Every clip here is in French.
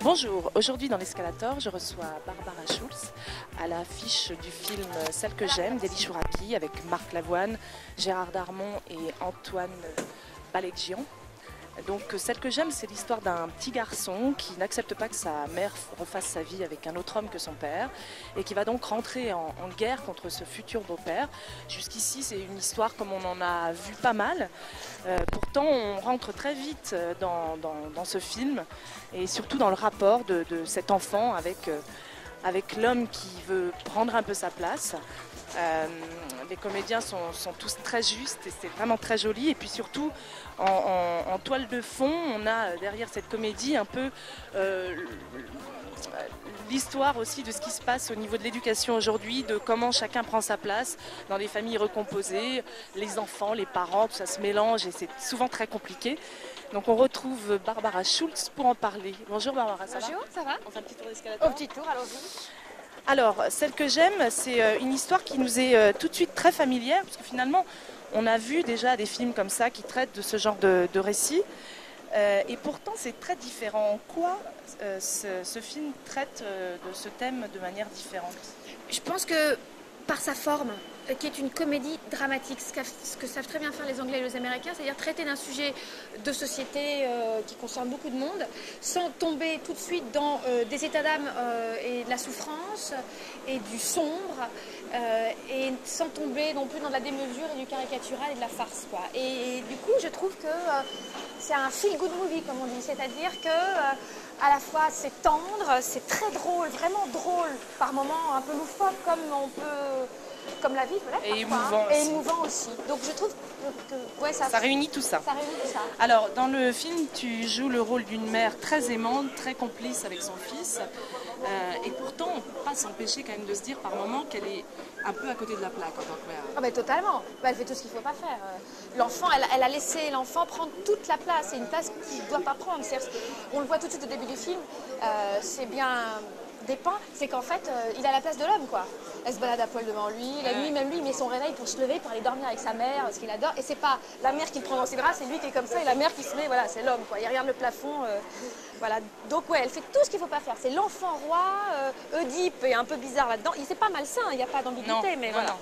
Bonjour, aujourd'hui dans l'Escalator, je reçois Barbara Schulz à l'affiche du film Celle que j'aime d'Elie Chouraki avec Marc Lavoine, Gérard Darmon et Antoine Balecgian. Donc Celle que j'aime, c'est l'histoire d'un petit garçon qui n'accepte pas que sa mère refasse sa vie avec un autre homme que son père et qui va donc rentrer en guerre contre ce futur beau-père. Jusqu'ici, c'est une histoire comme on en a vu pas mal. Pourtant, on rentre très vite dans ce film et surtout dans le rapport de cet enfant avec l'homme qui veut prendre un peu sa place. Les comédiens sont tous très justes et c'est vraiment très joli. Et puis surtout, en toile de fond, on a derrière cette comédie un peu l'histoire aussi de ce qui se passe au niveau de l'éducation aujourd'hui, de comment chacun prend sa place dans les familles recomposées, les enfants, les parents, tout ça se mélange et c'est souvent très compliqué. Donc on retrouve Barbara Schulz pour en parler. Bonjour Barbara, ça va? Bonjour, ça va? On fait un petit tour d'escalator? Au petit tour, allons-y. Alors, Celle que j'aime, c'est une histoire qui nous est tout de suite très familière, parce que finalement, on a vu déjà des films comme ça qui traitent de ce genre de récits, et pourtant c'est très différent. En quoi ce film traite de ce thème de manière différente? Je pense que par sa forme, qui est une comédie dramatique, ce que savent très bien faire les Anglais et les Américains, c'est-à-dire traiter d'un sujet de société qui concerne beaucoup de monde, sans tomber tout de suite dans des états d'âme et de la souffrance et du sombre, et sans tomber non plus dans de la démesure et du caricatural et de la farce, quoi. Et du coup, je trouve que c'est un feel-good movie, comme on dit, c'est-à-dire que à la fois c'est tendre, c'est très drôle, vraiment drôle, par moments un peu loufoque, comme la vie peut l'être, et émouvant, et émouvant aussi. Donc je trouve que ouais, ça réunit tout ça. Ça réunit tout ça. Alors, dans le film, tu joues le rôle d'une mère très aimante, très complice avec son fils. Et pourtant, on ne peut pas s'empêcher quand même de se dire par moments qu'elle est un peu à côté de la plaque en tant que mère. Ah ben totalement. Elle fait tout ce qu'il ne faut pas faire. L'enfant, elle a laissé l'enfant prendre toute la place. C'est une place qu'il ne doit pas prendre. On le voit tout de suite au début du film. C'est bien dépeint, c'est qu'en fait, il a la place de l'homme, quoi. Elle se balade à poil devant lui. La nuit, même lui, il met son réveil pour se lever, pour aller dormir avec sa mère, ce qu'il adore. Et c'est pas la mère qui le prend dans ses bras, c'est lui qui est comme ça, et la mère qui se met, voilà, c'est l'homme, quoi. Il regarde le plafond, voilà. Donc ouais, elle fait tout ce qu'il ne faut pas faire. C'est l'enfant roi, Oedipe est un peu bizarre là-dedans. C'est pas malsain, il n'y a pas d'ambiguïté, mais voilà. Non.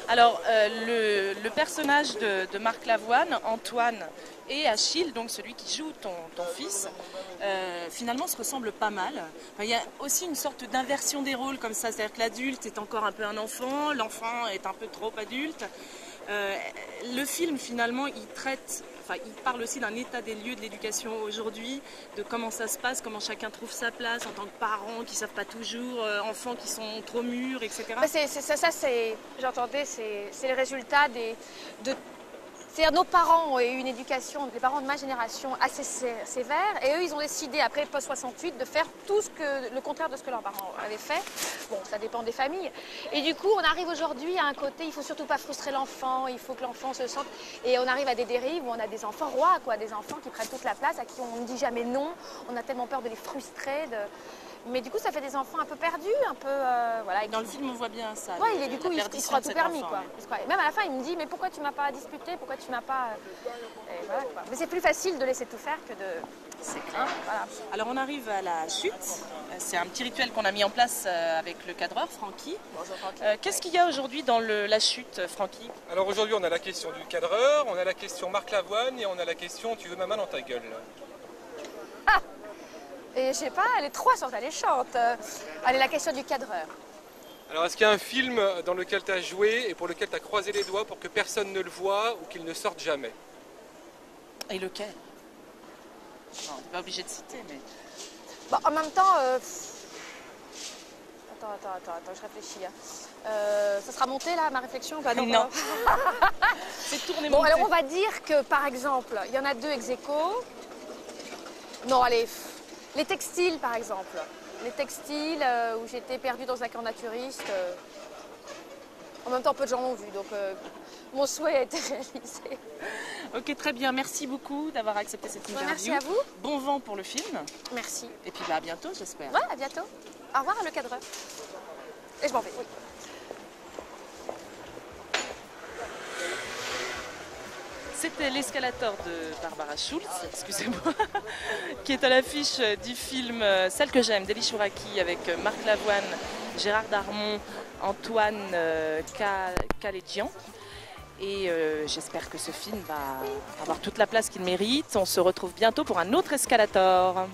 Alors, le personnage de Marc Lavoine, Antoine et Achille, donc celui qui joue ton fils, finalement se ressemblent pas mal. Enfin, il y a aussi une sorte d'inversion des rôles comme ça, c'est-à-dire que l'adulte est encore un peu un enfant, l'enfant est un peu trop adulte. Le film, finalement, il parle aussi d'un état des lieux de l'éducation aujourd'hui, de comment ça se passe, comment chacun trouve sa place en tant que parents qui ne savent pas toujours, enfants qui sont trop mûrs, etc. J'entendais, c'est le résultat c'est-à-dire nos parents ont eu une éducation, les parents de ma génération, assez sévère, et eux, ils ont décidé, après post-68, de faire tout le contraire de ce que leurs parents avaient fait. Bon, ça dépend des familles. Et du coup, on arrive aujourd'hui à un côté, il ne faut surtout pas frustrer l'enfant, il faut que l'enfant se sente... Et on arrive à des dérives où on a des enfants rois, quoi, des enfants qui prennent toute la place, à qui on ne dit jamais non, on a tellement peur de les frustrer, Mais du coup, ça fait des enfants un peu perdus, un peu... voilà. Dans le film, on voit bien ça. Ouais, du coup, il se croit tout permis, enfant, quoi. Ouais. Et même à la fin, il me dit, mais pourquoi tu m'as pas disputé? Pourquoi tu m'as pas... Et voilà, quoi. Mais c'est plus facile de laisser tout faire que de... C'est clair. Voilà. Alors, on arrive à la chute. C'est un petit rituel qu'on a mis en place avec le cadreur, Francky. Bonjour, Francky. Qu'est-ce qu'il y a aujourd'hui dans la chute, Francky? Alors aujourd'hui, on a la question du cadreur, on a la question Marc Lavoine et on a la question tu veux ma main dans ta gueule. Ah! Et je sais pas, les trois sont alléchantes. Allez, la question du cadreur. Alors est-ce qu'il y a un film dans lequel tu as joué et pour lequel tu as croisé les doigts pour que personne ne le voie ou qu'il ne sorte jamais? Et lequel? Non, on n'est pas obligé de citer, mais... Bon, en même temps... Attends, je réfléchis. Ça sera monté là, ma réflexion? Bah, non. C'est tourné Bon, monté. alors on va dire que, par exemple, il y en a deux ex-aequo. Non, allez... Les textiles, par exemple. Les textiles où j'étais perdue dans un camp naturiste. En même temps, peu de gens l'ont vu, donc mon souhait a été réalisé. Ok, très bien. Merci beaucoup d'avoir accepté cette interview. Merci à vous. Bon vent pour le film. Merci. Et puis à bientôt, j'espère. Ouais, à bientôt. Au revoir, le cadreur. Et je m'en vais, oui. c'était l'escalator de Barbara Schulz, excusez-moi, qui est à l'affiche du film Celle que j'aime d'Elie Chouraki avec Marc Lavoine, Gérard Darmon, Antoine Kaledjian. Et j'espère que ce film va avoir toute la place qu'il mérite. On se retrouve bientôt pour un autre escalator.